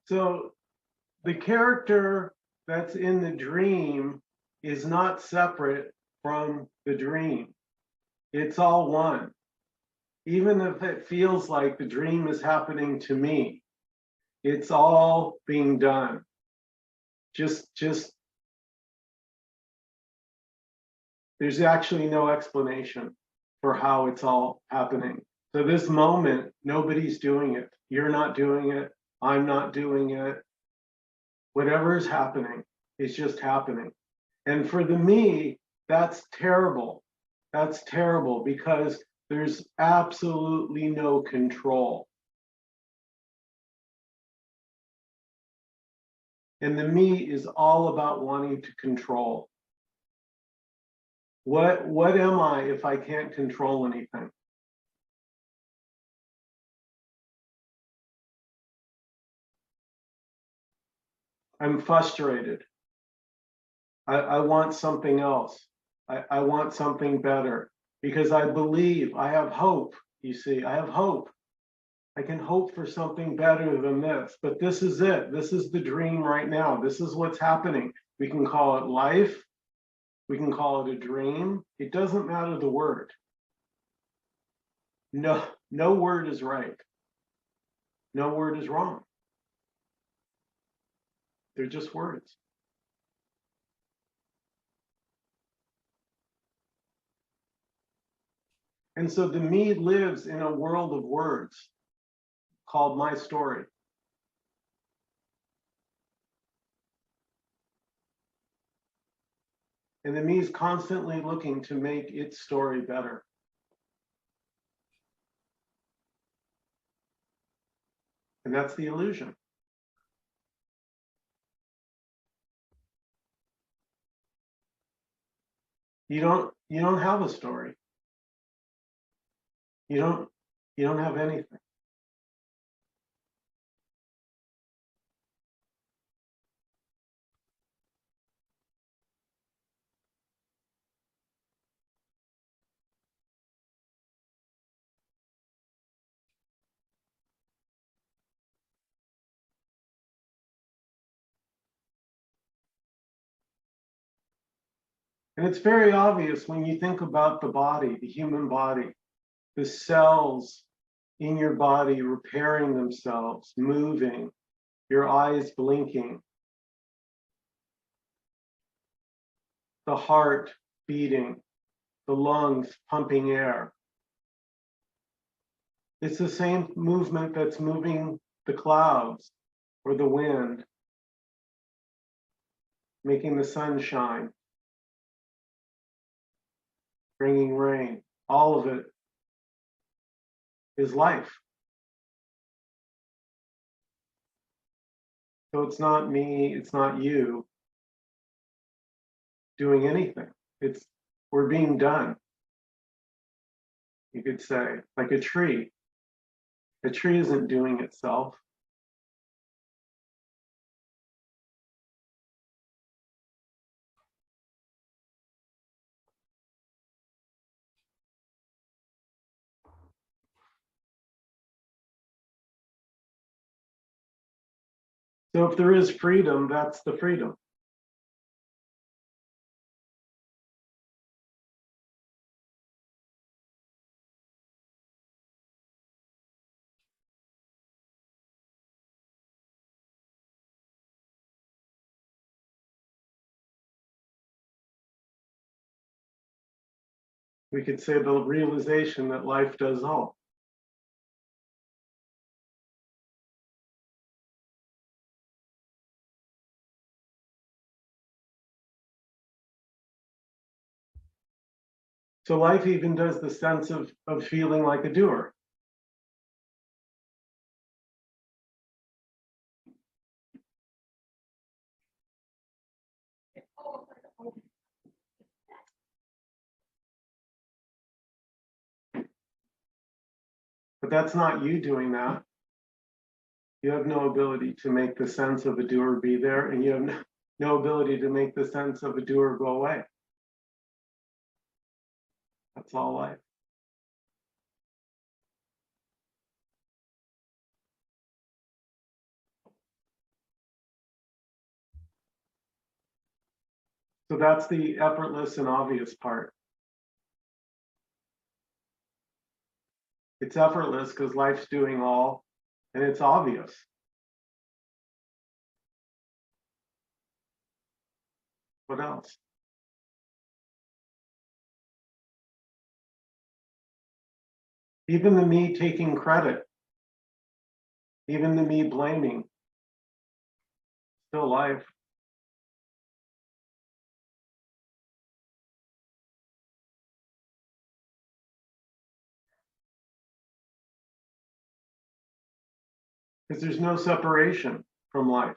So the character that's in the dream is not separate from the dream. It's all one. Even if it feels like the dream is happening to me, it's all being done. Just there's actually no explanation for how it's all happening. So this moment, nobody's doing it. You're not doing it. I'm not doing it. Whatever is happening is just happening. And for the me, that's terrible. That's terrible because there's absolutely no control. And the me is all about wanting to control. What am I if I can't control anything? I'm frustrated. I want something else. I want something better because I believe, I have hope. You see, I have hope. I can hope for something better than this, but this is it. This is the dream right now. This is what's happening. We can call it life. We can call it a dream. It doesn't matter the word. No word is right. No word is wrong. They're just words. And so the me lives in a world of words called my story. And the me is constantly looking to make its story better. And that's the illusion. You don't have a story. You don't have anything. And it's very obvious when you think about the body, the human body, the cells in your body repairing themselves, moving, your eyes blinking, the heart beating, the lungs pumping air. It's the same movement that's moving the clouds or the wind, making the sun shine, bringing rain. All of it is life. So it's not me, it's not you doing anything. We're being done. You could say, like a tree. A tree isn't doing itself. So if there is freedom, that's the freedom. We could say the realization that life does all. So life even does the sense of feeling like a doer. But that's not you doing that. You have no ability to make the sense of a doer be there, and you have no ability to make the sense of a doer go away. That's all life. So that's the effortless and obvious part. It's effortless because life's doing all, and it's obvious. What else? Even the me taking credit, even the me blaming, still life. Because there's no separation from life.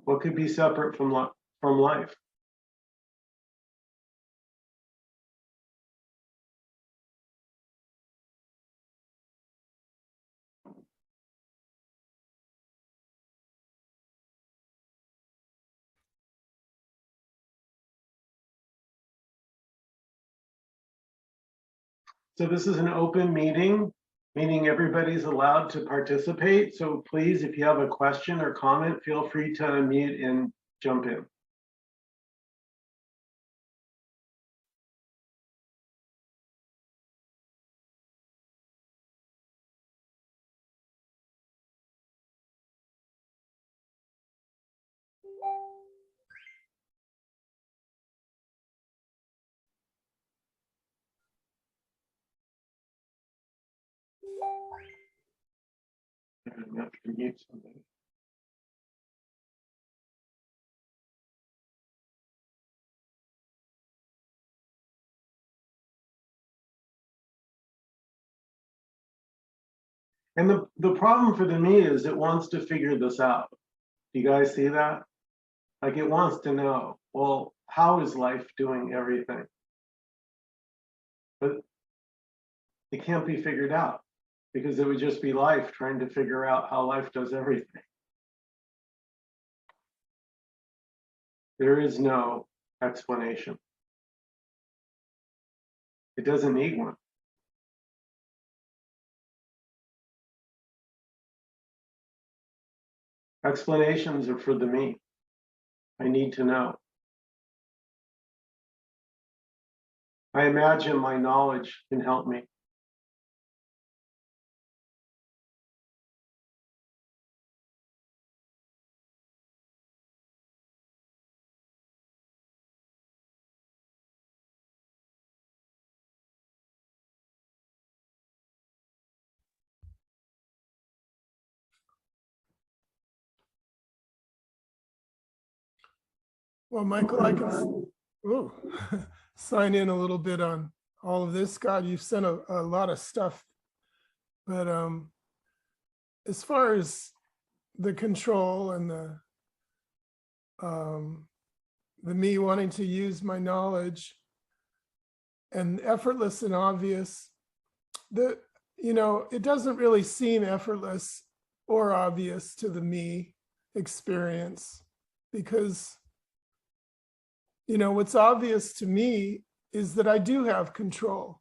What could be separate from life? So this is an open meeting, meaning everybody's allowed to participate. So please, if you have a question or comment, feel free to unmute and jump in. I have to mute somebody. And the problem for the me is it wants to figure this out. Do you guys see that? Like it wants to know, well, how is life doing everything? But it can't be figured out because it would just be life trying to figure out how life does everything. There is no explanation. It doesn't need one. Explanations are for the me. I need to know. I imagine my knowledge can help me. Well, Michael, I can sign in a little bit on all of this. God, you've sent a lot of stuff. But as far as the control and the me wanting to use my knowledge and effortless and obvious, it doesn't really seem effortless or obvious to the me experience because what's obvious to me is that I do have control.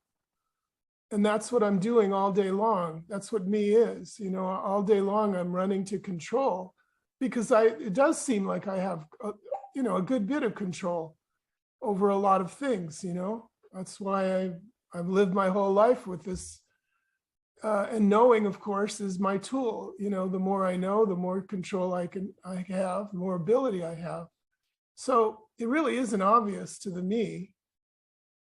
And that's what I'm doing all day long. That's what me is. All day long I'm running to control because it does seem like I have, a good bit of control over a lot of things, That's why I've lived my whole life with this. And knowing, of course, is my tool. The more I know, the more control I have, the more ability I have. So it really isn't obvious to the me.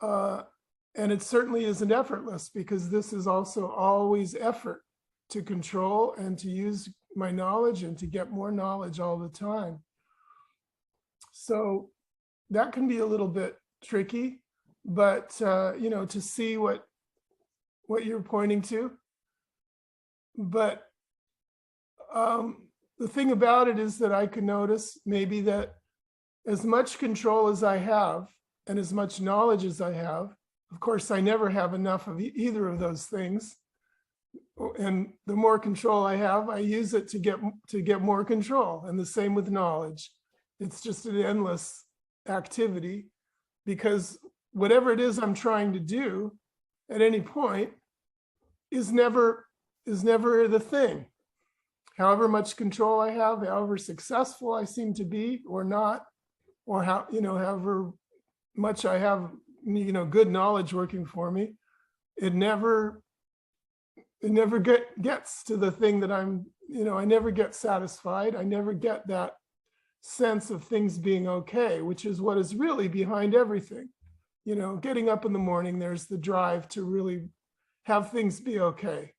And it certainly isn't effortless because this is also always effort to control and to use my knowledge and to get more knowledge all the time. So that can be a little bit tricky, but, to see what you're pointing to. But the thing about it is that I can notice maybe that as much control as I have and as much knowledge as I have, of course, I never have enough of either of those things. And the more control I have, I use it to get more control. And the same with knowledge. It's just an endless activity because whatever it is I'm trying to do at any point is never the thing. However much control I have, however successful I seem to be or not, or how, however much I have, good knowledge working for me, it never gets to the thing that I'm, I never get satisfied. I never get that sense of things being okay, which is what is really behind everything. Getting up in the morning, there's the drive to really have things be okay.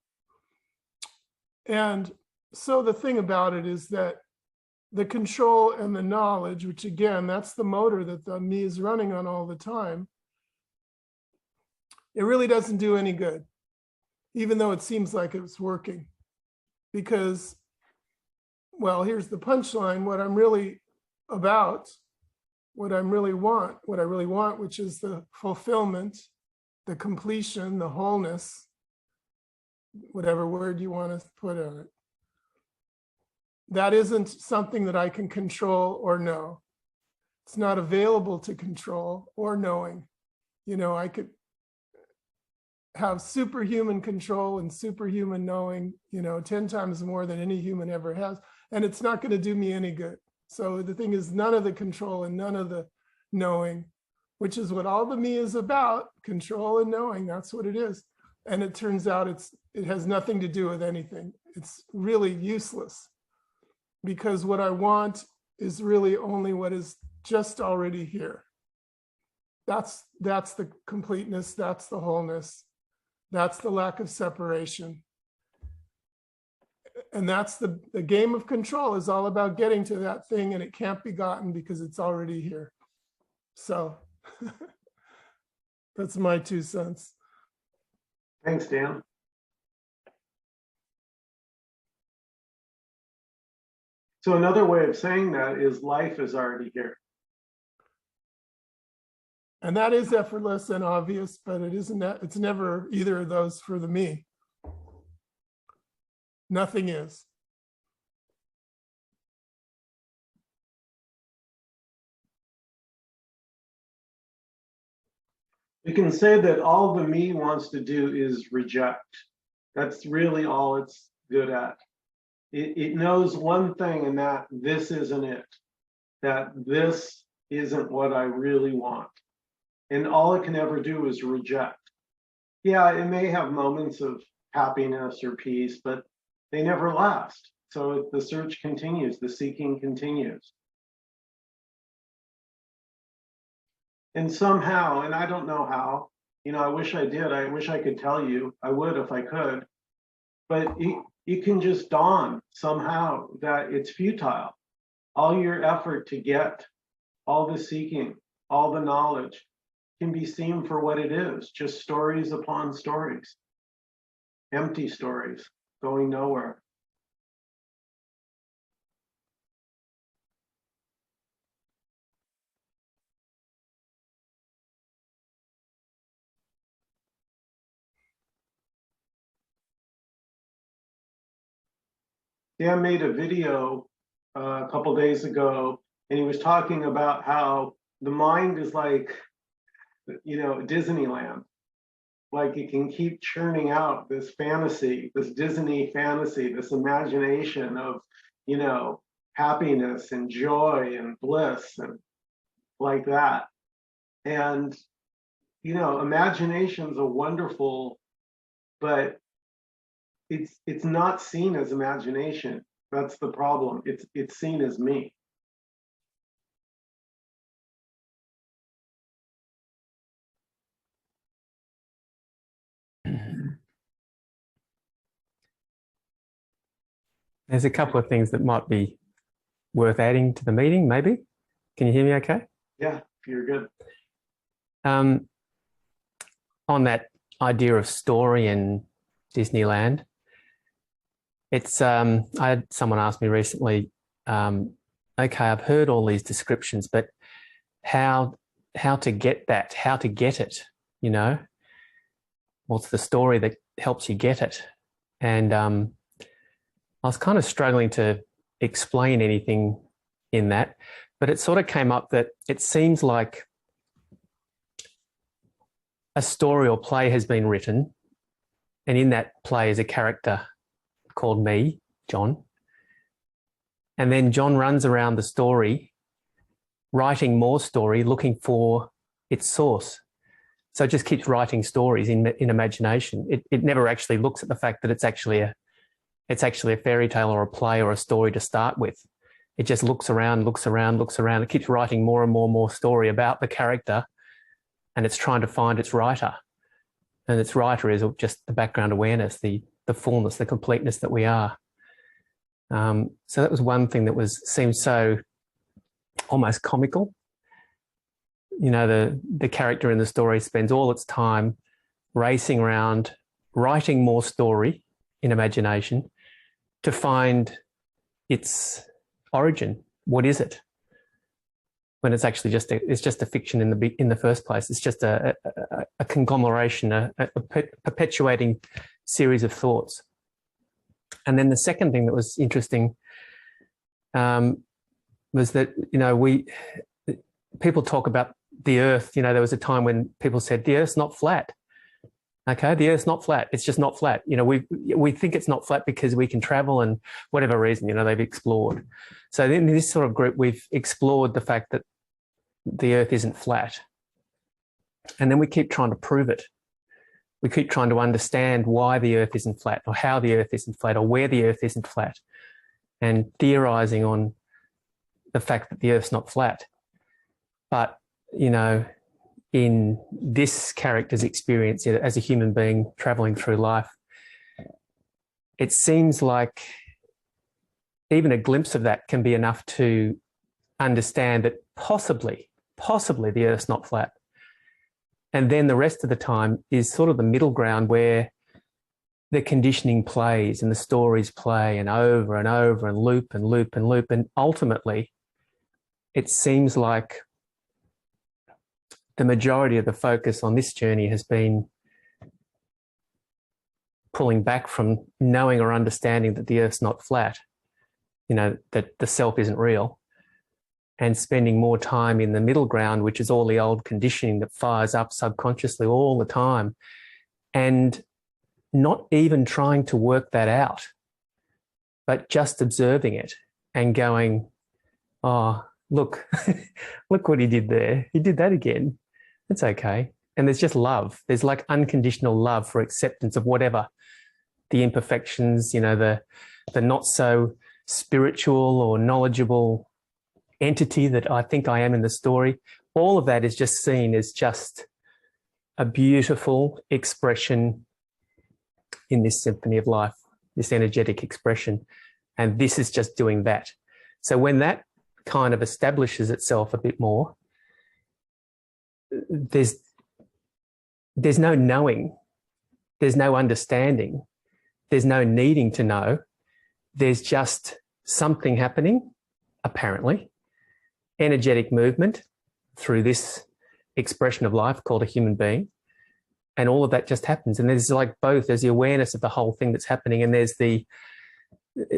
And so the thing about it is that the control and the knowledge, which again, that's the motor that the me is running on all the time, it really doesn't do any good, even though it seems like it's working. Because, well, here's the punchline: what I'm really about, what I really want, which is the fulfillment, the completion, the wholeness, whatever word you want to put on it. That isn't something that I can control or know. It's not available to control or knowing. I could have superhuman control and superhuman knowing, 10 times more than any human ever has, and it's not going to do me any good. So the thing is, none of the control and none of the knowing, which is what all the me is about, control and knowing, that's what it is. And it turns out it has nothing to do with anything. It's really useless, because what I want is really only what is just already here. That's the completeness, that's the wholeness, that's the lack of separation. And that's the game of control is all about getting to that thing, and it can't be gotten because it's already here. So that's my 2 cents. Thanks, Dan. So another way of saying that is life is already here. And that is effortless and obvious, but it isn't. It's never either of those for the me. Nothing is. You can say that all the me wants to do is reject. That's really all it's good at. It knows one thing, and that this isn't it, that this isn't what I really want. And all it can ever do is reject. Yeah, it may have moments of happiness or peace, but they never last. So the search continues, the seeking continues. And somehow, and I don't know how, I wish I did, I wish I could tell you, I would if I could, but it can just dawn somehow that it's futile. All your effort to get all the seeking, all the knowledge can be seen for what it is, just stories upon stories, empty stories, going nowhere. Dan made a video a couple days ago, and he was talking about how the mind is like, Disneyland. Like it can keep churning out this fantasy, this Disney fantasy, this imagination of, happiness and joy and bliss and like that. And, imagination's a wonderful, but it's not seen as imagination. That's the problem. It's seen as me. There's a couple of things that might be worth adding to the meeting, maybe. Can you hear me okay? Yeah, you're good. On that idea of story and Disneyland, it's I had someone ask me recently, okay, I've heard all these descriptions, but how to get that, how to get it, what's the story that helps you get it? And I was kind of struggling to explain anything in that, but it sort of came up that it seems like a story or play has been written, and in that play is a character called me, John. And then John runs around the story writing more story, looking for its source. So it just keeps writing stories in imagination. It never actually looks at the fact that it's actually a fairy tale or a play or a story to start with. It just looks around, looks around, looks around. It keeps writing more and more and more story about the character, and it's trying to find its writer. And its writer is just the background awareness, the fullness, the completeness that we are. So that was one thing that seemed so almost comical. You know, the character in the story spends all its time racing around, writing more story in imagination to find its origin. What is it? When it's actually just a fiction in the first place. It's just a conglomeration, a perpetuating series of thoughts. And then the second thing that was interesting was that, you know, people talk about the Earth. You know, there was a time when people said the Earth's not flat. Okay, the Earth's not flat. It's just not flat. You know, we think it's not flat because we can travel and whatever reason, you know, they've explored. So in this sort of group, we've explored the fact that the Earth isn't flat. And then we keep trying to prove it. We keep trying to understand why the Earth isn't flat, or how the Earth isn't flat, or where the Earth isn't flat, and theorizing on the fact that the Earth's not flat. But, you know, in this character's experience as a human being traveling through life, it seems like even a glimpse of that can be enough to understand that possibly the Earth's not flat. And then the rest of the time is sort of the middle ground where the conditioning plays and the stories play and over and loop and loop and loop. And ultimately, it seems like the majority of the focus on this journey has been pulling back from knowing or understanding that the Earth's not flat, you know, that the self isn't real, and spending more time in the middle ground, which is all the old conditioning that fires up subconsciously all the time, and not even trying to work that out, but just observing it and going, oh, look, look what he did there. He did that again. It's okay. And there's just love. There's like unconditional love for acceptance of whatever the imperfections, you know, the not so spiritual or knowledgeable entity that I think I am in the story. All of that is just seen as just a beautiful expression in this symphony of life, this energetic expression. And this is just doing that. So when that kind of establishes itself a bit more, there's no knowing, there's no understanding, there's no needing to know. There's just something happening, apparently, energetic movement through this expression of life called a human being. And all of that just happens. And there's like both, there's the awareness of the whole thing that's happening, and there's the,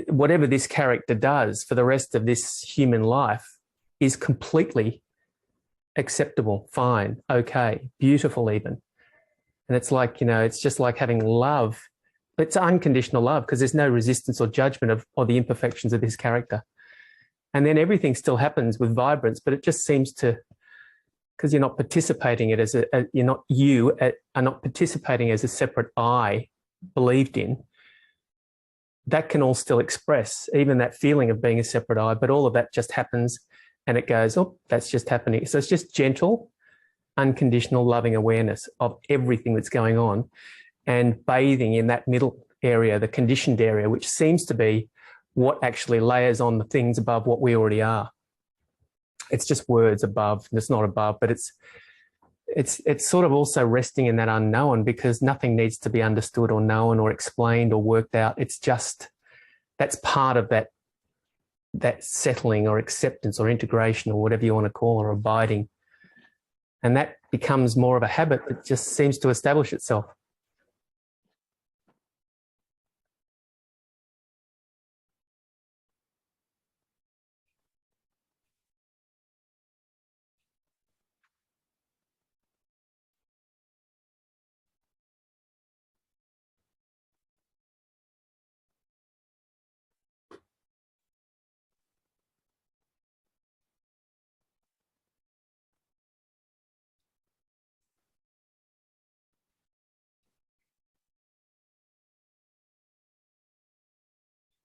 whatever this character does for the rest of this human life is completely acceptable, fine, okay, beautiful even. And it's like, you know, it's just like having love. It's unconditional love because there's no resistance or judgment of the imperfections of this character. And then everything still happens with vibrance, but it just seems to, because you're not participating it as are not participating as a separate I believed in, that can all still express even that feeling of being a separate I, but all of that just happens and it goes, oh, that's just happening. So it's just gentle, unconditional, loving awareness of everything that's going on and bathing in that middle area, the conditioned area, which seems to be what actually layers on the things above what we already are. It's just words above, and it's not above, but it's sort of also resting in that unknown, because nothing needs to be understood or known or explained or worked out. It's just, that's part of that settling or acceptance or integration or whatever you want to call, or abiding. And that becomes more of a habit that just seems to establish itself.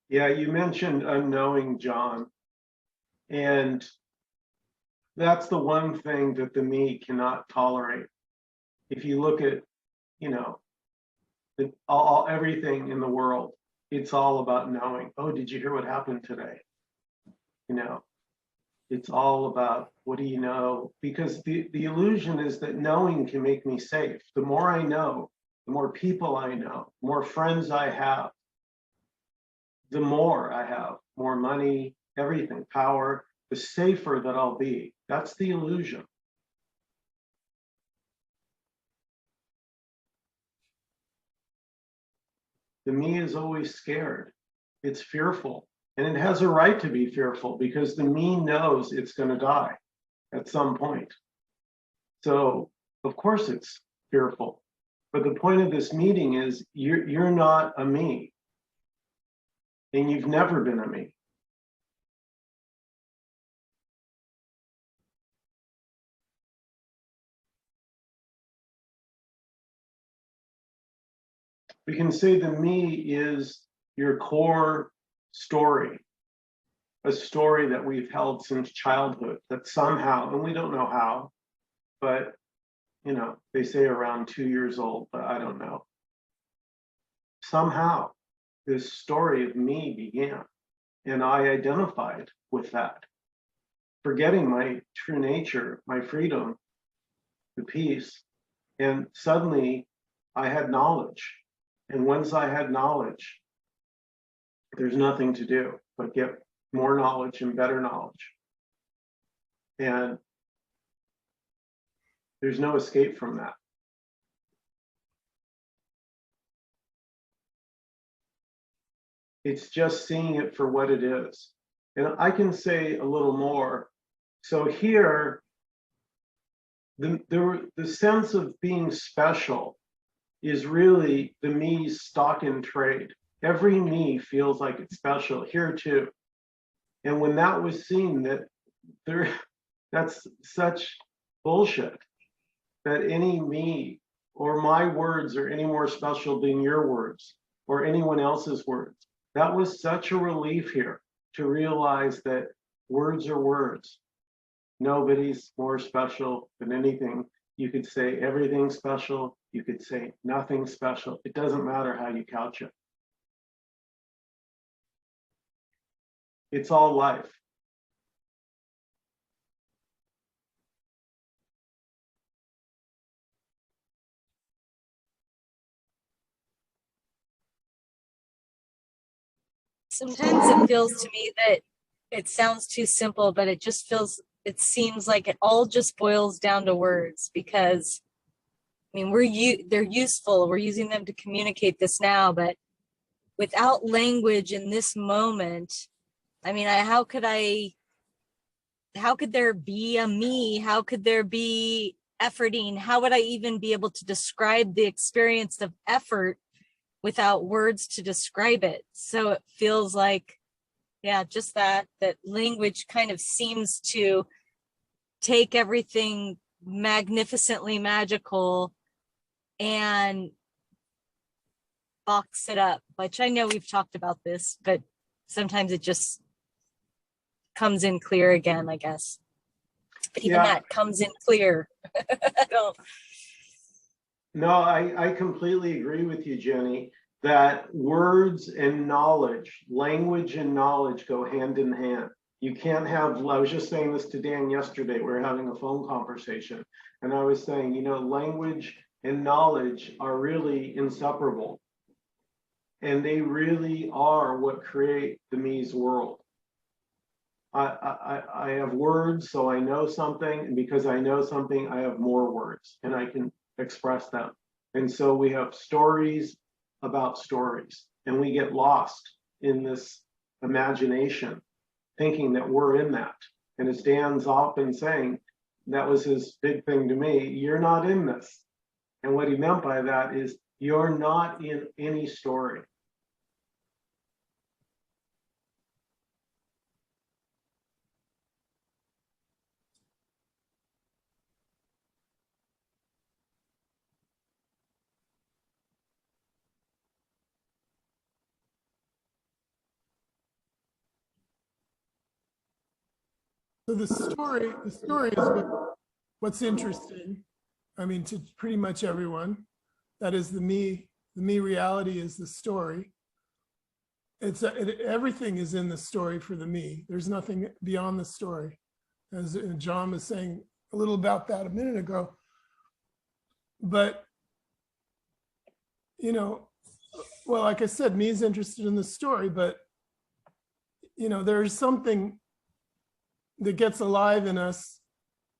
Yeah, you mentioned unknowing, John, and that's the one thing that the me cannot tolerate. If you look at, you know, everything in the world, it's all about knowing. Oh, did you hear what happened today? You know, it's all about what do you know? Because the illusion is that knowing can make me safe. The more I know, the more people I know, the more friends I have, the more I have, more money, everything, power, the safer that I'll be. That's the illusion. The me is always scared. It's fearful. And it has a right to be fearful because the me knows it's going to die at some point. So, of course, it's fearful. But the point of this meeting is you're not a me, and you've never been a me. We can say the me is your core story, a story that we've held since childhood that somehow, and we don't know how, but you know, they say around 2 years old, but I don't know. Somehow this story of me began, and I identified with that, forgetting my true nature, my freedom, the peace, and suddenly I had knowledge. And once I had knowledge, there's nothing to do but get more knowledge and better knowledge. And there's no escape from that. It's just seeing it for what it is. And I can say a little more. So here, the sense of being special is really the me's stock in trade. Every me feels like it's special here too. And when that was seen, that's such bullshit, that any me or my words are any more special than your words or anyone else's words. That was such a relief here to realize that words are words. Nobody's more special than anything. You could say everything special. You could say nothing special. It doesn't matter how you couch it. It's all life. Sometimes it feels to me that it sounds too simple, but it seems like it all just boils down to words because, I mean, they're useful. We're using them to communicate this now, but without language in this moment, I mean, how could there be a me? How could there be efforting? How would I even be able to describe the experience of effort without words to describe it? So it feels like, yeah, just that language kind of seems to take everything magnificently magical and box it up, which I know we've talked about this, but sometimes it just comes in clear again, I guess. But even that comes in clear. I don't. No, I completely agree with you, Jenny, that words and knowledge, language and knowledge go hand in hand. You can't have, I was just saying this to Dan yesterday, we were having a phone conversation, and I was saying, you know, language and knowledge are really inseparable. And they really are what create the me's world. I have words, so I know something, and because I know something, I have more words, and I can express them. And so we have stories about stories, and we get lost in this imagination, thinking that we're in that. And as Dan's often saying, that was his big thing to me, you're not in this. And what he meant by that is you're not in any story. So the story is what's interesting. I mean, to pretty much everyone, that is the me reality is the story. Everything is in the story for the me. There's nothing beyond the story. As John was saying a little about that a minute ago. But, you know, well, like I said, me is interested in the story, but, you know, there's something that gets alive in us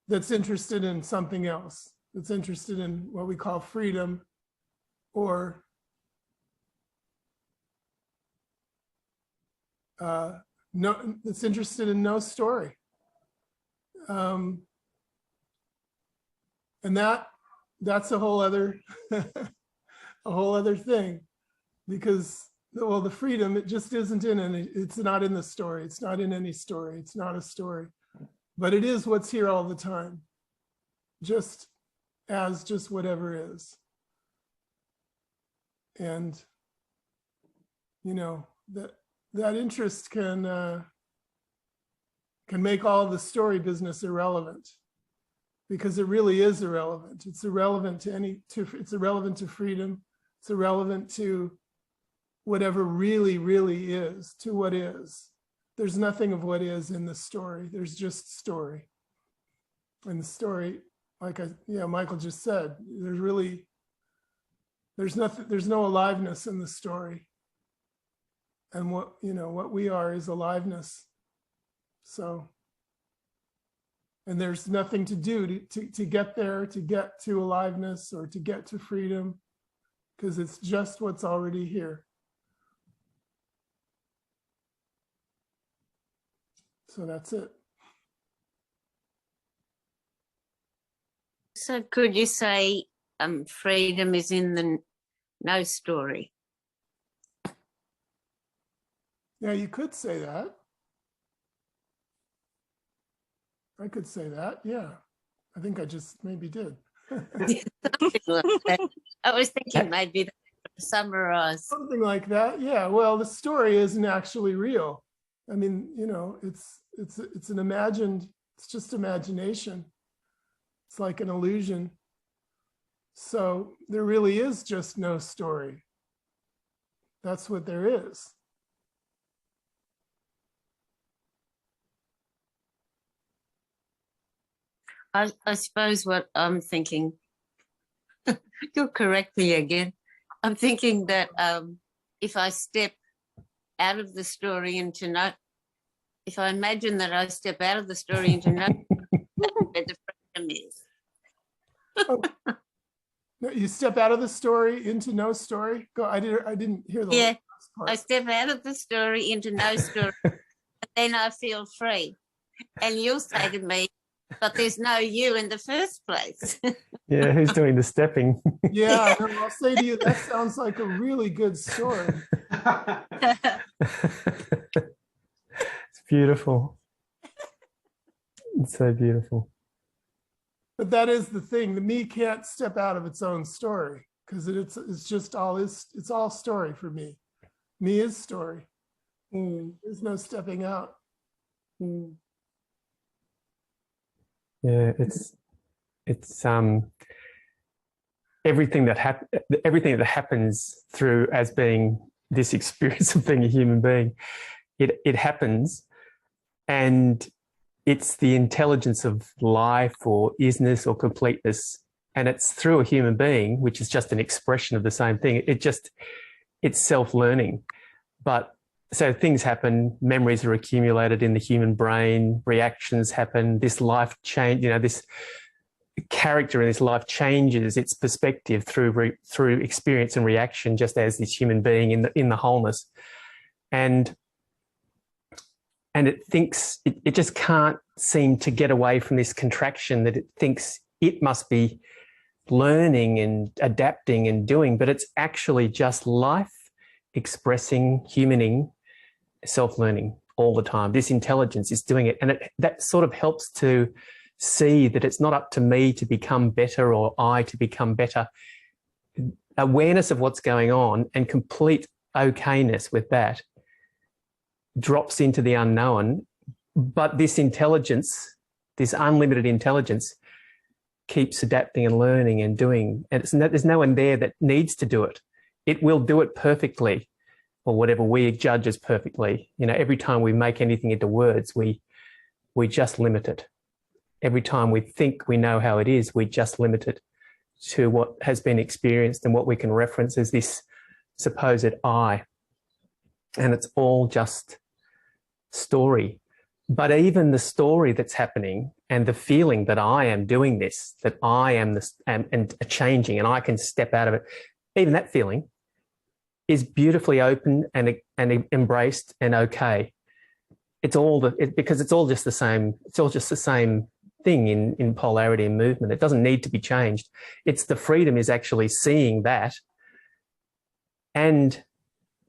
that's interested in something else, that's interested in what we call freedom, or no, that's interested in no story. And that's a whole other a whole other thing, because, well, the freedom, it just isn't in any, it's not in the story, it's not in any story, it's not a story, but it is what's here all the time, just whatever is. And, you know, that interest can make all of the story business irrelevant, because it really is irrelevant. It's irrelevant it's irrelevant to freedom. It's irrelevant to whatever really, really is, to what is. There's nothing of what is in the story. There's just story. And the story, like Michael just said, there's no aliveness in the story. And what we are is aliveness. So, and there's nothing to do to get there, to get to aliveness or to get to freedom, because it's just what's already here. So that's it. So could you say freedom is in the no story? Yeah, you could say that. I could say that, yeah. I think I just maybe did. Something like that. I was thinking maybe that would summarize. Something like that, yeah. Well, the story isn't actually real. I mean, it's an imagined, it's just imagination. It's like an illusion. So there really is just no story. That's what there is. I suppose what I'm thinking, you'll correct me again. I'm thinking that if I step out of the story into if I imagine that I step out of the story into where the freedom is. Oh. No, you step out of the story into no story? Go. I didn't hear the last part. I step out of the story into no story, and then I feel free. And you'll say to me, but there's no you in the first place. Yeah, who's doing the stepping? Yeah, no, I'll say to you, that sounds like a really good story. It's beautiful. It's so beautiful. But that is the thing. The me can't step out of its own story, because it's all story for me. Me is story. There's no stepping out. Yeah, it's everything that happens through as being this experience of being a human being. It happens, and it's the intelligence of life or isness or completeness, and it's through a human being, which is just an expression of the same thing. It's self-learning. But so things happen, memories are accumulated in the human brain, reactions happen, this life change, this character in this life changes its perspective through experience and reaction, just as this human being in the wholeness. And it thinks, it just can't seem to get away from this contraction that it thinks it must be learning and adapting and doing, but it's actually just life expressing, humaning, self-learning all the time. This intelligence is doing it. And that sort of helps to see that it's not up to me to become better or I to become better. Awareness of what's going on and complete okayness with that drops into the unknown, But this intelligence, this unlimited intelligence, keeps adapting and learning and doing, and there's no one there that needs to do it. It will do it perfectly, or whatever we judge as perfectly. You know, every time we make anything into words, we just limit it. Every time we think we know how it is, we just limit it to what has been experienced and what we can reference as this supposed I. And it's all just story. But even the story that's happening and the feeling that I am doing this, that I am this and changing and I can step out of it, even that feeling is beautifully open and embraced and okay. It's all because it's all just the same. It's all just the same thing in polarity and movement. It doesn't need to be changed. It's the freedom is actually seeing that, and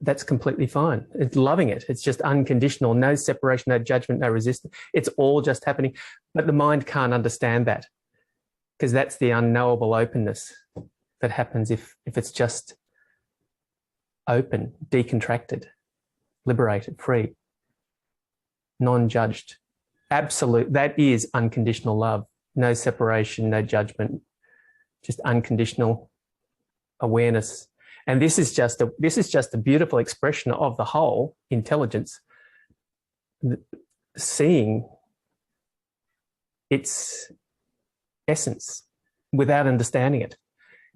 that's completely fine. It's loving it. It's just unconditional, no separation, no judgment, no resistance. It's all just happening. But the mind can't understand that, because that's the unknowable openness that happens if it's just open, decontracted, liberated, free, non-judged. Absolute. That is unconditional love. No separation, no judgment, just unconditional awareness. And this is just a beautiful expression of the whole intelligence, seeing its essence without understanding it.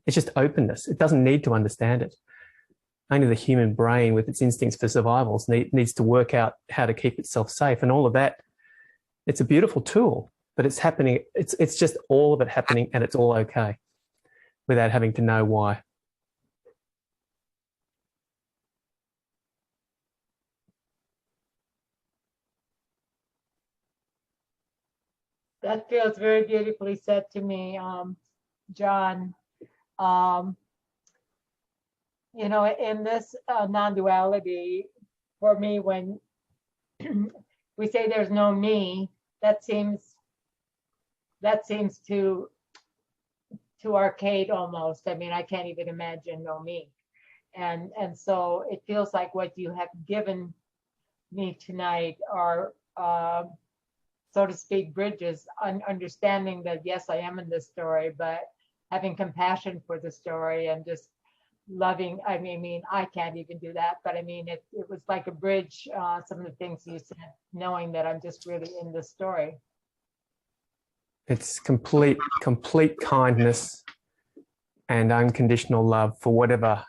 It's just openness. It doesn't need to understand it. Only the human brain, with its instincts for survival, needs to work out how to keep itself safe. And all of that, it's a beautiful tool, but it's happening. It's just all of it happening, and it's all okay without having to know why. That feels very beautifully said to me, John. Um, you know, in this non-duality, for me, when we say there's no me, that seems too arcade almost. I mean, I can't even imagine no me, and so it feels like what you have given me tonight are, so to speak, bridges, understanding that yes, I am in this story, but having compassion for the story and just loving. I mean, I can't even do that, but I mean, it was like a bridge. Some of the things you said, knowing that I'm just really in the story. It's complete kindness and unconditional love for whatever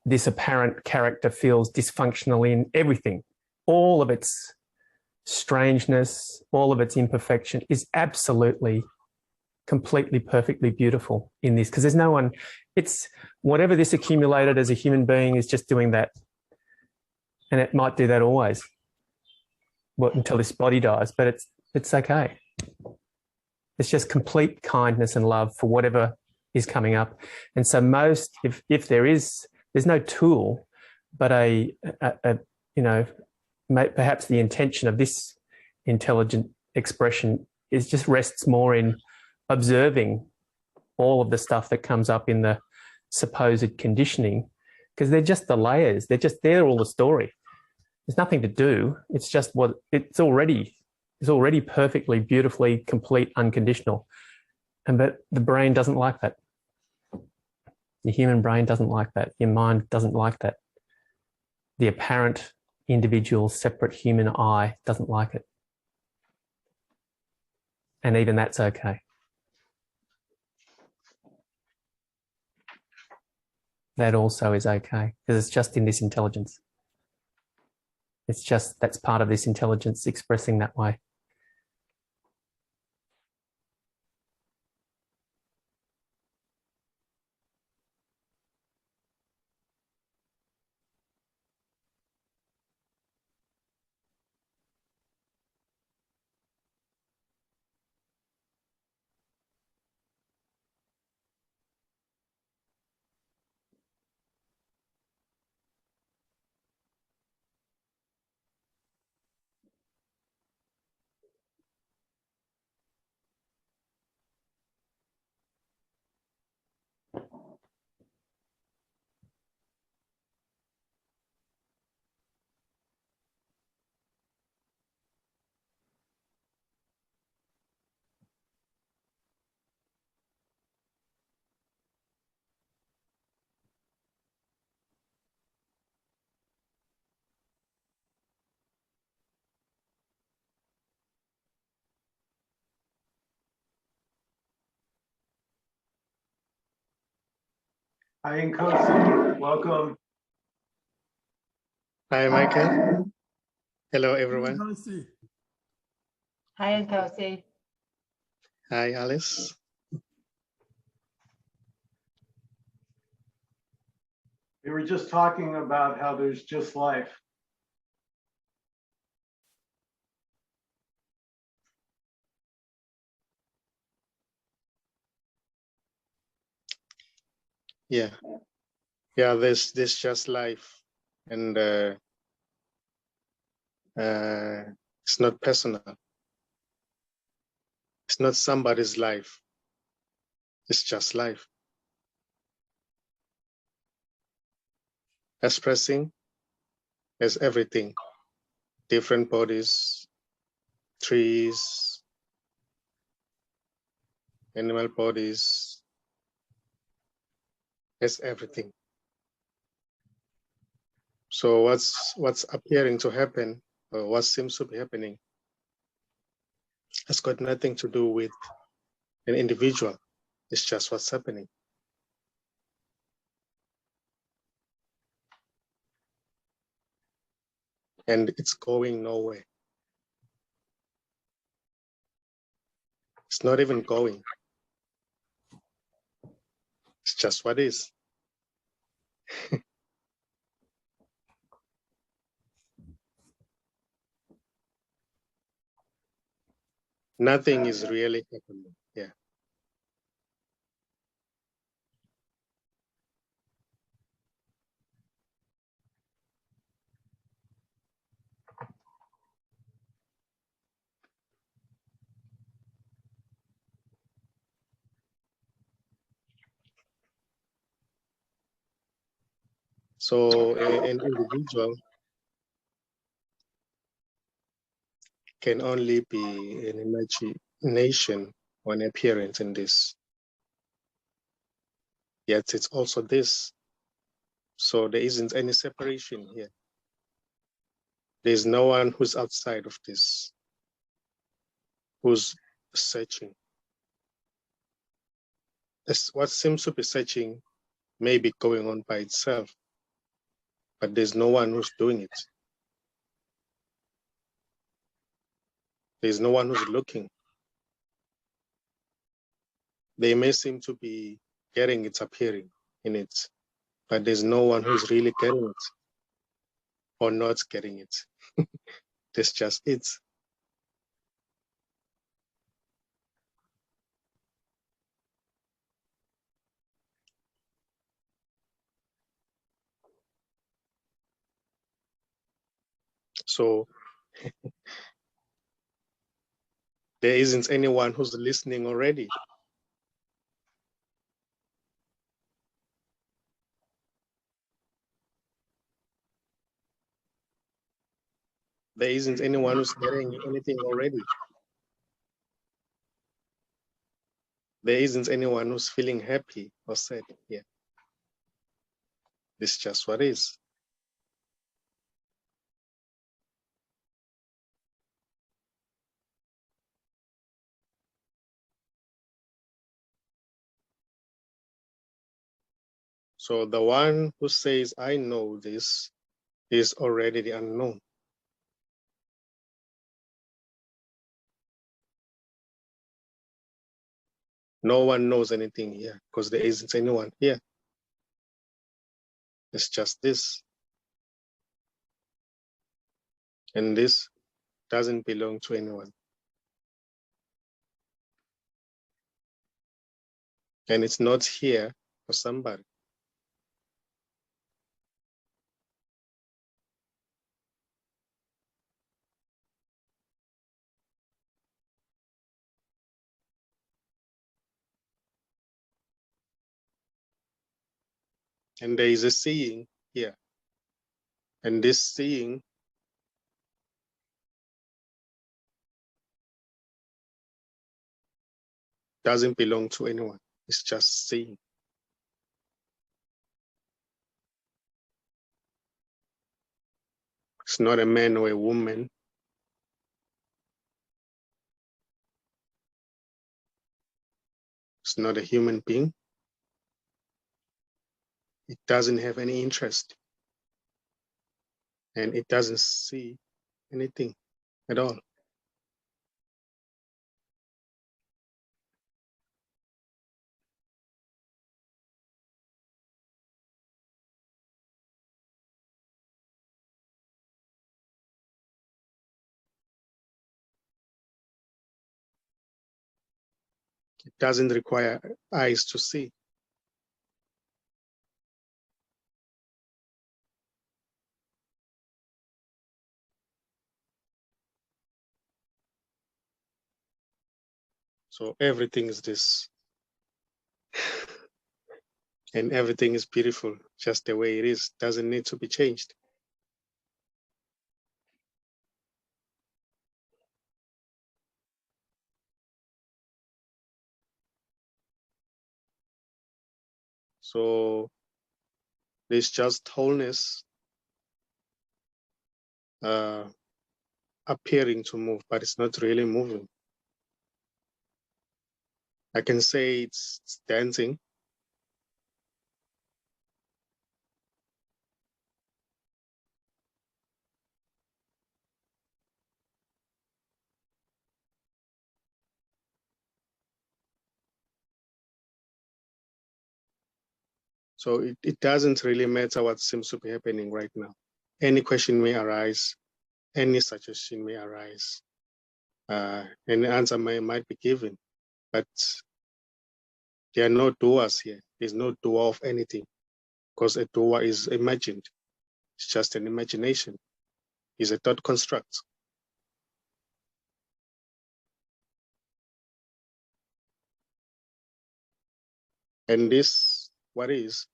this apparent character feels dysfunctional in. Everything, all of its strangeness, all of its imperfection is absolutely, completely, perfectly beautiful in this, because there's no one, it's whatever this accumulated as a human being is just doing that. And it might do that always, well, until this body dies, but it's okay. It's just complete kindness and love for whatever is coming up. And so most, if there's no tool, but a you know, perhaps the intention of this intelligent expression is just rests more in observing all of the stuff that comes up in the supposed conditioning, because they're just the layers. They're all the story. There's nothing to do. It's just what it's already perfectly, beautifully, complete, unconditional. But the brain doesn't like that. The human brain doesn't like that. Your mind doesn't like that. The apparent individual, separate human I doesn't like it. And even that's okay. That also is okay, because it's just in this intelligence. It's just, that's part of this intelligence expressing that way. Hi, Nkosi. Welcome. Hi, Michael. Hello, everyone. Nkosi. Hi, Nkosi. Hi, Alice. We were just talking about how there's just life. Yeah, there's just life, and it's not personal. It's not somebody's life. It's just life. Expressing as everything, different bodies, trees, animal bodies, as everything. So what's appearing to happen, or what seems to be happening, has got nothing to do with an individual. It's just what's happening. And it's going nowhere. It's not even going. It's just what is. Nothing is really happening. Yeah. So an individual can only be an imagination or an appearance in this. Yet it's also this. So there isn't any separation here. There's no one who's outside of this, who's searching. What seems to be searching may be going on by itself, but there's no one who's doing it. There's no one who's looking. They may seem to be getting it appearing in it, but there's no one who's really getting it or not getting it. That's just it. So there isn't anyone who's listening already. There isn't anyone who's getting anything already. There isn't anyone who's feeling happy or sad here. It's just what is. So the one who says, I know this, is already the unknown. No one knows anything here because there isn't anyone here. It's just this. And this doesn't belong to anyone. And it's not here for somebody. And there is a seeing here. And this seeing doesn't belong to anyone. It's just seeing. It's not a man or a woman. It's not a human being. It doesn't have any interest. And it doesn't see anything at all. It doesn't require eyes to see. So everything is this. And everything is beautiful just the way it is. Doesn't need to be changed. So there's just wholeness appearing to move, but it's not really moving. I can say it's dancing. So it doesn't really matter what seems to be happening right now. Any question may arise, any suggestion may arise, an answer might be given, but there are no doers here. There's no doer of anything, because a doer is imagined. It's just an imagination. It's a thought construct. And this, what is,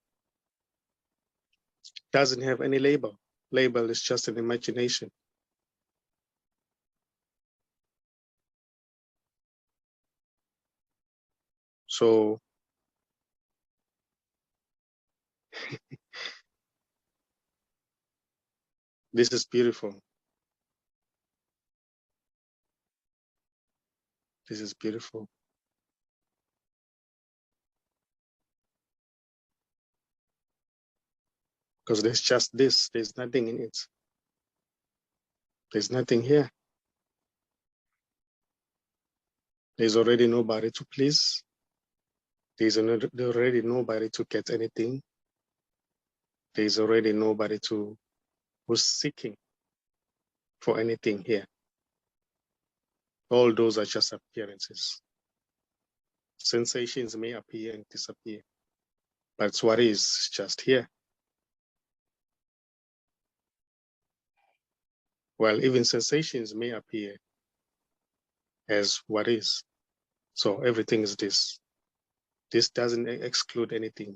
doesn't have any label. Label is just an imagination. So this is beautiful. This is beautiful. Because there's just this, there's nothing in it. There's nothing here. There's already nobody to please. There's already nobody to get anything. There's already nobody who's seeking for anything here. All those are just appearances. Sensations may appear and disappear, but what is just here. Well, even sensations may appear as what is. So everything is this. This doesn't exclude anything.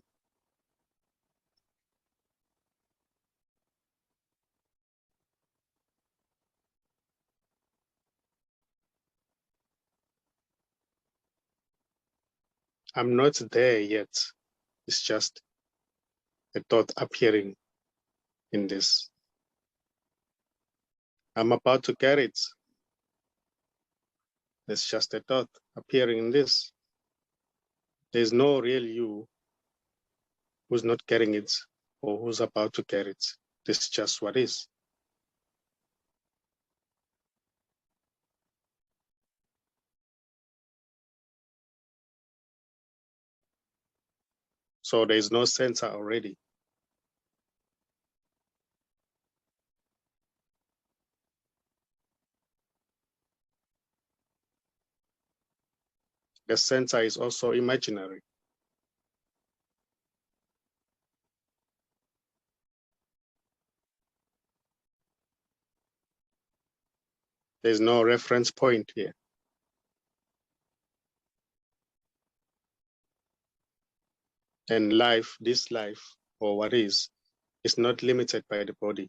I'm not there yet. It's just a thought appearing in this. I'm about to get it. It's just a thought appearing in this. There's no real you who's not getting it or who's about to get it. This is just what is. So there's no center already. The center is also imaginary. There's no reference point here. And life, this life, or what is not limited by the body.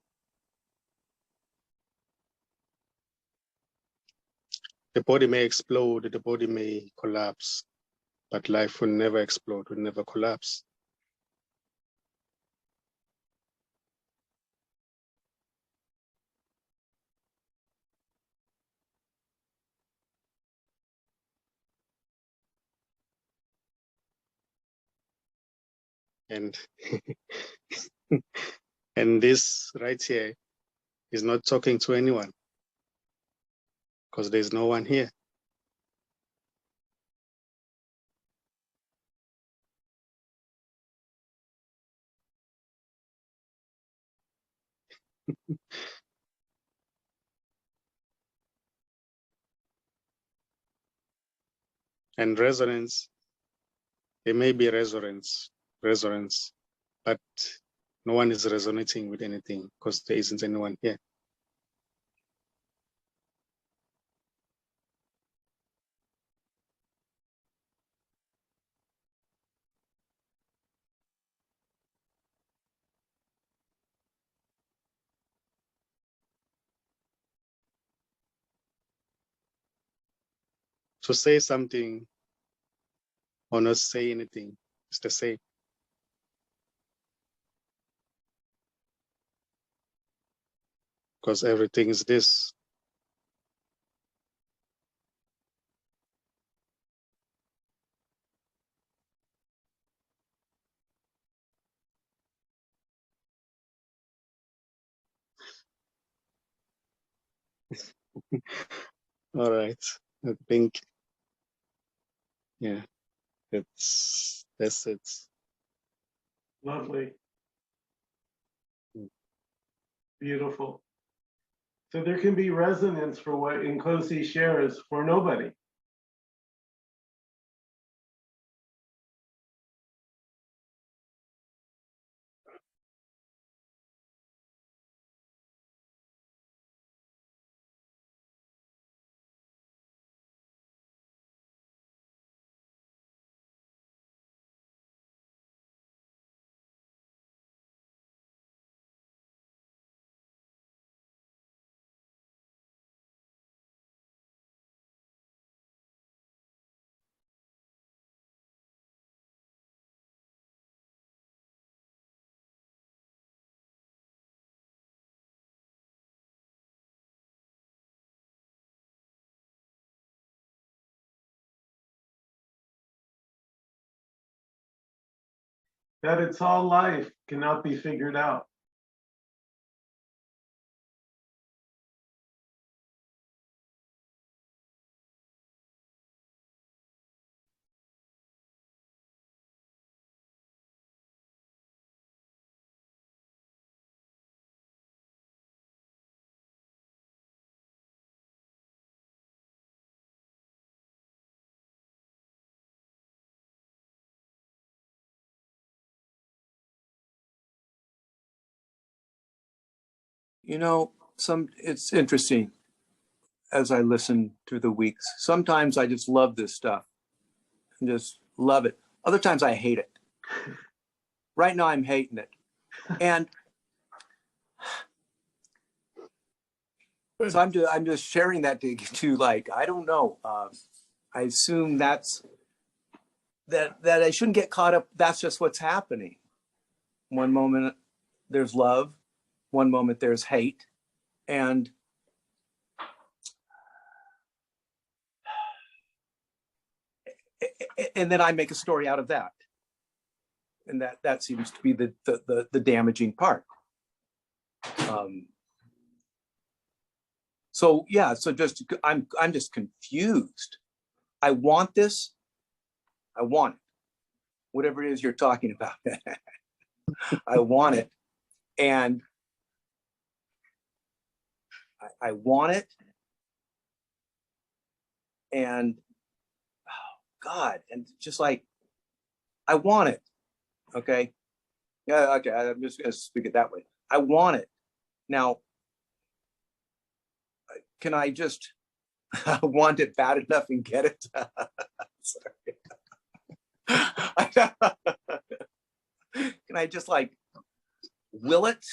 The body may explode, the body may collapse, but life will never explode, will never collapse. And and this right here is not talking to anyone because there's no one here. And resonance, there may be resonance, but no one is resonating with anything because there isn't anyone here. To say something or not say anything is the same. Because everything is this. All right, I think, yeah, that's it. Lovely. Mm. Beautiful. So there can be resonance for what Nkosi shares for nobody. That it's all life cannot be figured out. You know, it's interesting as I listen through the weeks. Sometimes I just love this stuff and just love it. Other times I hate it. Right now I'm hating it. And so I'm just sharing that to like, I don't know. I assume that I shouldn't get caught up. That's just what's happening. One moment there's love, one moment there's hate. And then I make a story out of that. And that seems to be the damaging part. So yeah, so just I'm just confused. I want this. I want it. Whatever it is you're talking about. I want it. And I want it. And oh God, and just like I want it. Okay. Yeah, okay. I'm just gonna speak it that way. I want it. Now, can I just want it bad enough and get it? Sorry. Can I just like will it?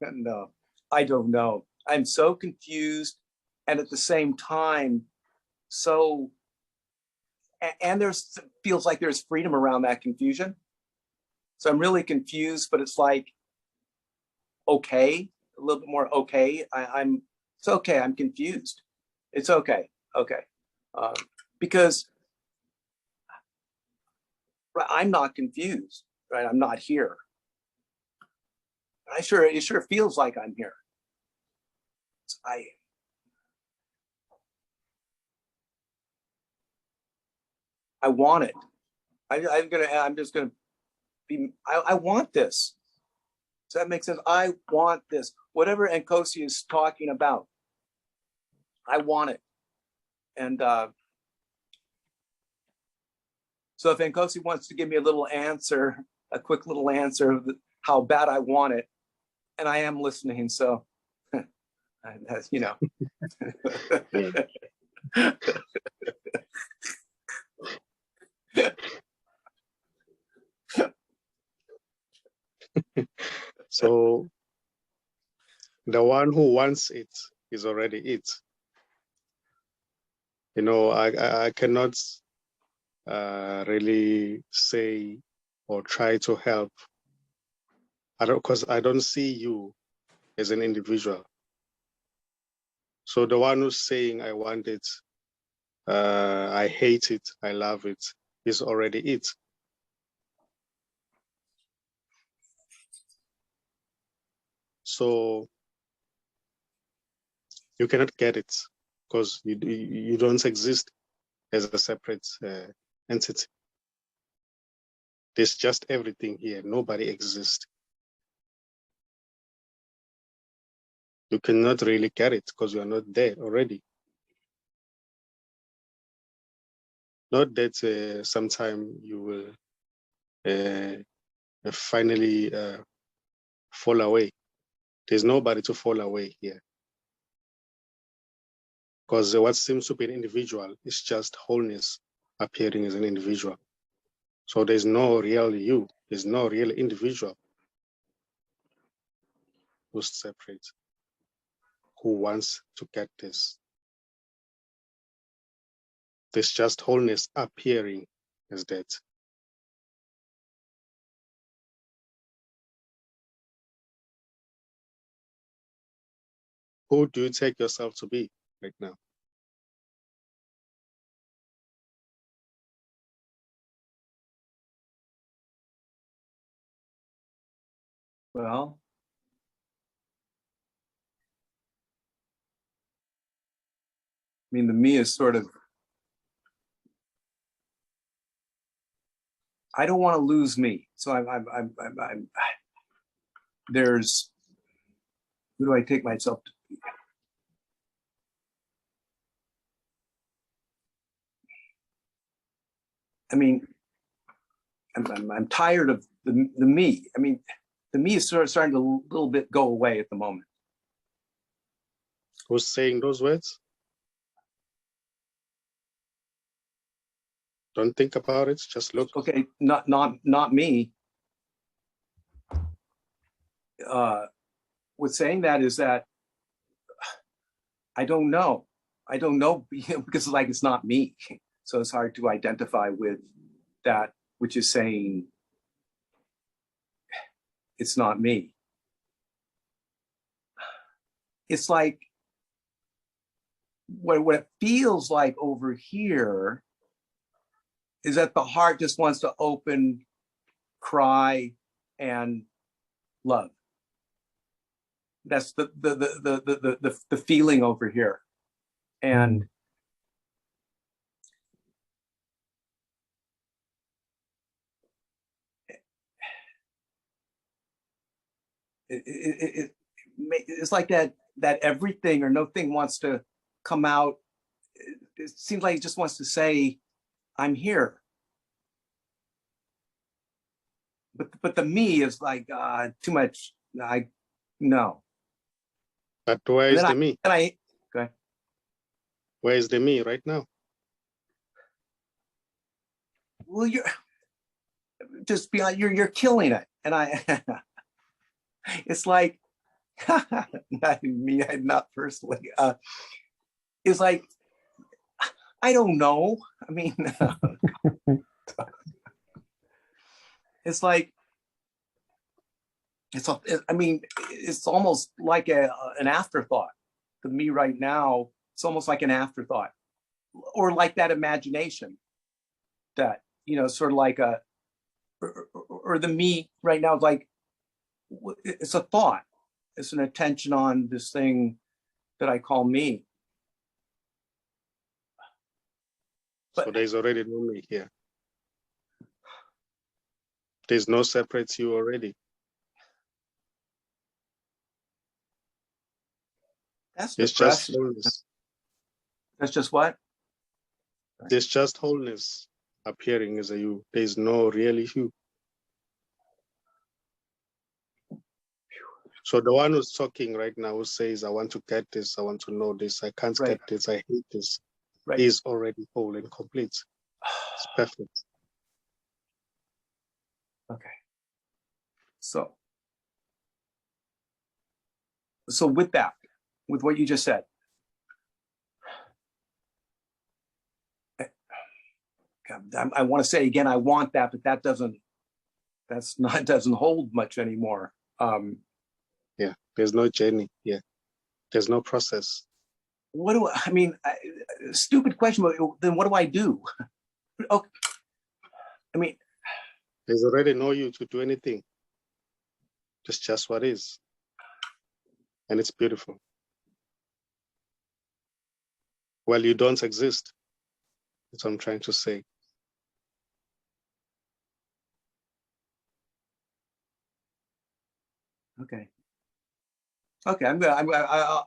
No, I don't know. I'm so confused, and at the same time, so and there's feels like there's freedom around that confusion. So I'm really confused, but it's like okay, a little bit more okay. It's okay. I'm confused. It's okay. Okay, because I'm not confused. right? I'm not here. It sure feels like I'm here. I want it. I'm just gonna be. I want this. Does that make sense? I want this. Whatever Nkosi is talking about, I want it. And so if Nkosi wants to give me a little answer, a quick little answer of how bad I want it, and I am listening, so you know. So the one who wants it is already it. You know, I cannot really say or try to help. Because I don't see you as an individual. So the one who's saying I want it, I hate it, I love it, is already it. So you cannot get it because you don't exist as a separate entity. There's just everything here. Nobody exists. You cannot really get it because you are not there already. Not that sometime you will finally fall away. There's nobody to fall away here. Because what seems to be an individual is just wholeness appearing as an individual. So there's no real you, there's no real individual who's separate, who wants to get this. There's just wholeness appearing as that. Who do you take yourself to be right now? Well, I mean, the me is sort of, I don't want to lose me. So there's, who do I take myself to be? I mean, I'm tired of the me. I mean, the me is sort of starting to a little bit go away at the moment. Who's saying those words? Don't think about it, just look. Okay, not me. With saying that is that I don't know. I don't know because like it's not me. So it's hard to identify with that which is saying it's not me. It's like what it feels like over here is that the heart just wants to open, cry, and love. That's the feeling over here. And it's like that everything or no thing wants to come out. It seems like it just wants to say, I'm here. But the me is like too much. No. But where is the me? Go ahead. Where is the me right now? Well, you're just beyond. You're killing it, and it's like not me, not personally. It's like I don't know. I mean, it's like I mean, it's almost like an afterthought. To me right now, it's almost like an afterthought, or like that imagination that, you know, sort of like or the me right now, like it's a thought, it's an attention on this thing that I call me. So there's already no me here. There's no separate you already. That's It's just depressing. wholeness. That's just what? There's just wholeness appearing as a you. There's no really you. So the one who's talking right now, who says, I want to get this, I want to know this, I can't Right. get this, I hate this, Right. is already whole and complete. It's perfect. Okay. So with that, with what you just said, I want to say again, I want that, but doesn't hold much anymore. Yeah, there's no journey. Yeah, there's no process. What do I mean? Stupid question, but then what do I do? Okay. I mean, There's already no you to do anything. It's just what is. And it's beautiful. Well, you don't exist. That's what I'm trying to say. okay. Okay,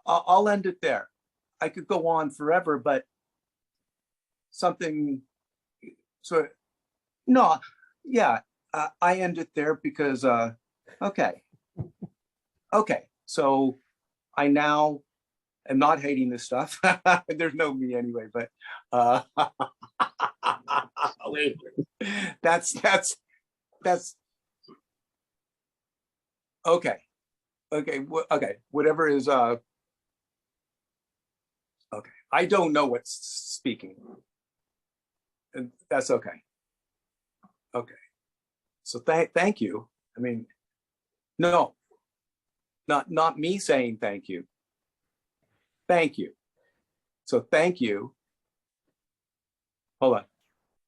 I'll end it there. I could go on forever, but something sort of, no, yeah, I end it there because, okay. Okay, so I now am not hating this stuff. There's no me anyway, but wait, that's okay. Okay, okay, whatever is okay. I don't know what's speaking. And that's okay. Okay. So thank you. I mean, no. Not me saying thank you. Thank you. So thank you. Hold on.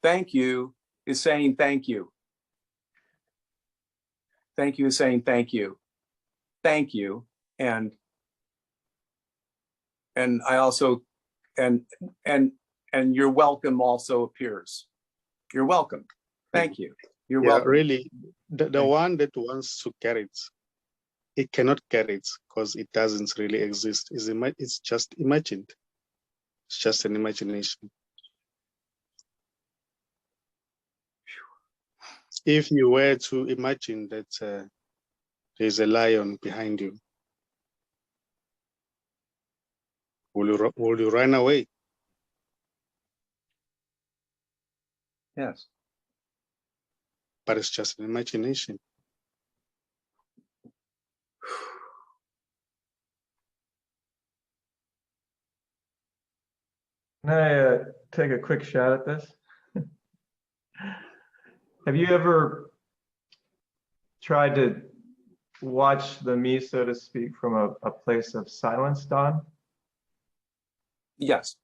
Thank you is saying thank you. Thank you is saying thank you. Thank you. And I also and you're welcome also appears. You're welcome. Thank you. You're welcome. Really, the one that wants to get it cannot get it because it doesn't really exist. It's just imagined. It's just an imagination. If you were to imagine that there's a lion behind you, will you run away? Yes. But it's just an imagination. Can I take a quick shot at this? Have you ever tried to watch the me, so to speak, from a place of silence, Don? Yes.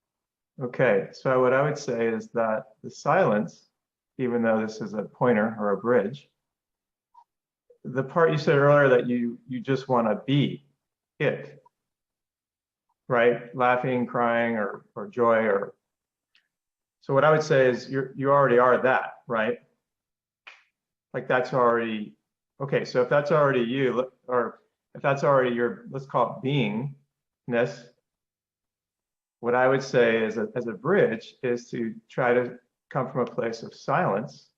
Okay, so what I would say is that the silence, even though this is a pointer or a bridge, the part you said earlier that you just want to be it, right? Laughing, crying, or joy, or so what I would say is you already are that, right? Like that's already okay. So if that's already you, or if that's already your, let's call it beingness, what I would say is as a bridge is to try to come from a place of silence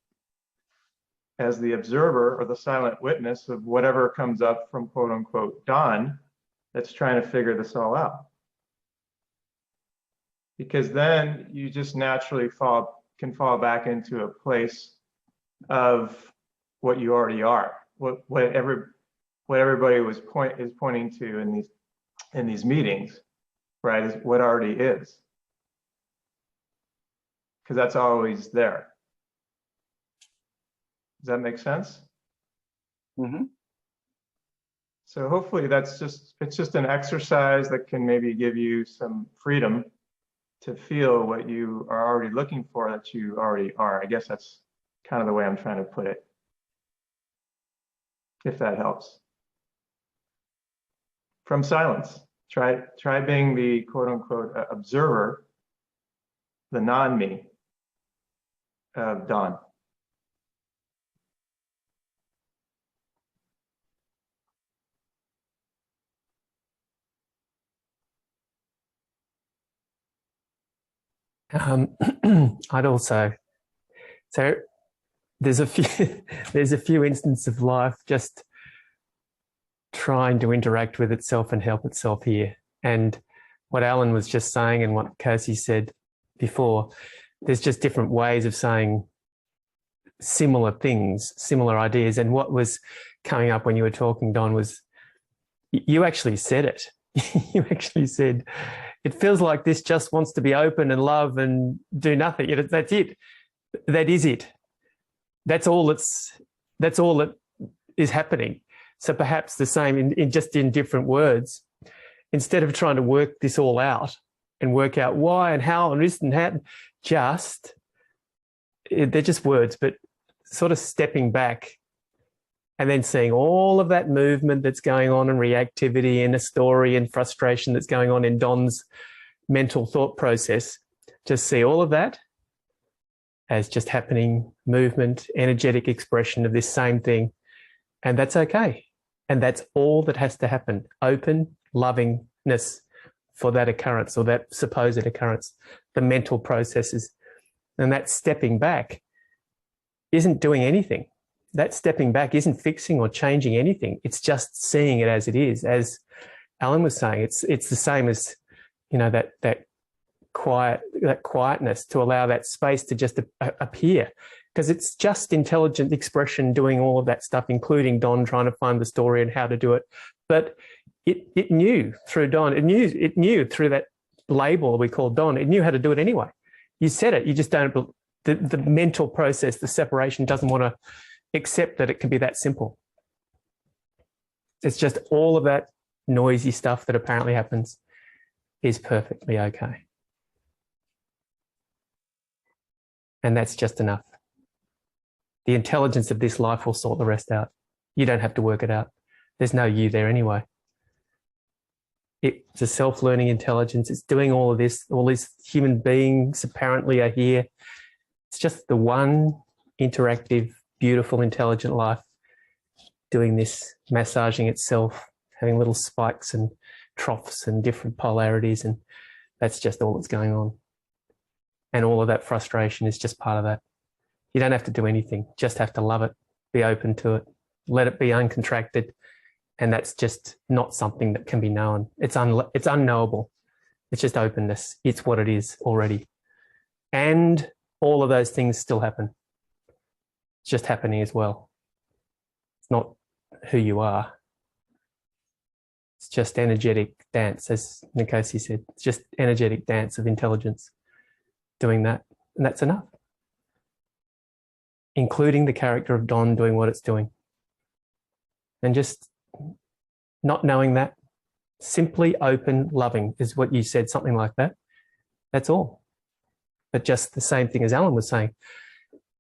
as the observer or the silent witness of whatever comes up from quote unquote Don that's trying to figure this all out. Because then you just naturally can fall back into a place of what you already are, what everybody is pointing to in these meetings, right? Is what already is, because that's always there. Does that make sense? Mm-hmm. So hopefully it's just an exercise that can maybe give you some freedom to feel what you are already looking for that you already are. I guess that's kind of the way I'm trying to put it. if that helps. From silence. Try being the quote unquote observer, the non-me of Don. I'd also, so there's a few instances of life just trying to interact with itself and help itself here. And what Alan was just saying and what Nkosi said before, there's just different ways of saying similar things, similar ideas. And what was coming up when you were talking, Don, was you actually said it. You actually said, it feels like this just wants to be open and love and do nothing. That's it. That is it. That's all that is happening. So perhaps the same in just in different words, instead of trying to work this all out and work out why and how and this and that, they're just words, but sort of stepping back and then seeing all of that movement that's going on and reactivity and a story and frustration that's going on in Don's mental thought process, just see all of that as just happening movement, energetic expression of this same thing. And that's okay. And that's all that has to happen. Open lovingness for that occurrence or that supposed occurrence, the mental processes. And that stepping back isn't doing anything. That stepping back isn't fixing or changing anything. It's just seeing it as it is. As Alan was saying, it's the same as, that quietness, to allow that space to just appear, because it's just intelligent expression doing all of that stuff, including Don trying to find the story and how to do it. But it knew through Don, it knew through that label we call Don, it knew how to do it anyway. You said it, you just don't, the mental process, the separation doesn't want to accept that it can be that simple. It's just all of that noisy stuff that apparently happens is perfectly okay. And that's just enough. The intelligence of this life will sort the rest out. You don't have to work it out. There's no you there anyway. It's a self-learning intelligence. It's doing all of this. All these human beings apparently are here. It's just the one interactive, beautiful, intelligent life doing this, massaging itself, having little spikes and troughs and different polarities. And that's just all that's going on. And all of that frustration is just part of that. You don't have to do anything, just have to love it, be open to it, let it be uncontracted. And that's just not something that can be known. It's unknowable. It's just openness. It's what it is already. And all of those things still happen. It's just happening as well. It's not who you are. It's just energetic dance, as Nkosi said. It's just energetic dance of intelligence doing that. And that's enough. Including the character of Don doing what it's doing. And just not knowing that, simply open, loving is what you said, something like that. That's all. But just the same thing as Alan was saying,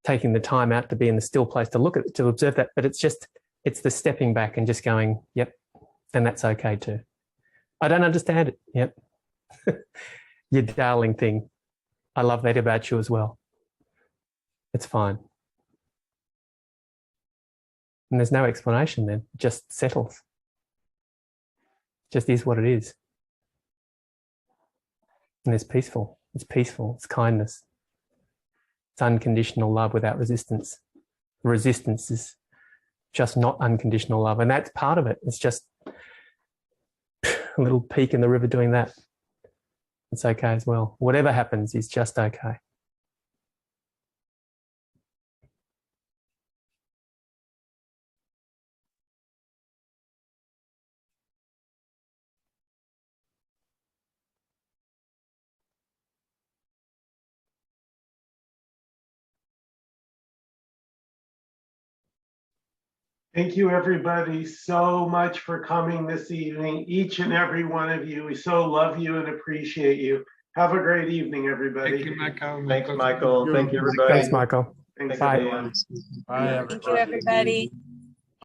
taking the time out to be in the still place to look at it, to observe that. But it's the stepping back and just going, yep, and that's okay too. I don't understand it. Yep. Your darling thing. I love that about you as well. It's fine. And there's no explanation then, it just settles. It just is what it is. And it's peaceful, it's kindness. It's unconditional love without resistance. Resistance is just not unconditional love. And that's part of it. It's just a little peak in the river doing that. It's okay as well. Whatever happens is just okay. Thank you, everybody, so much for coming this evening. Each and every one of you. We so love you and appreciate you. Have a great evening, everybody. Thank you, Michael. Thanks, Michael. Thank you, everybody. Thanks, Michael. Thanks, Bye. everyone. Bye, Thank you, everybody.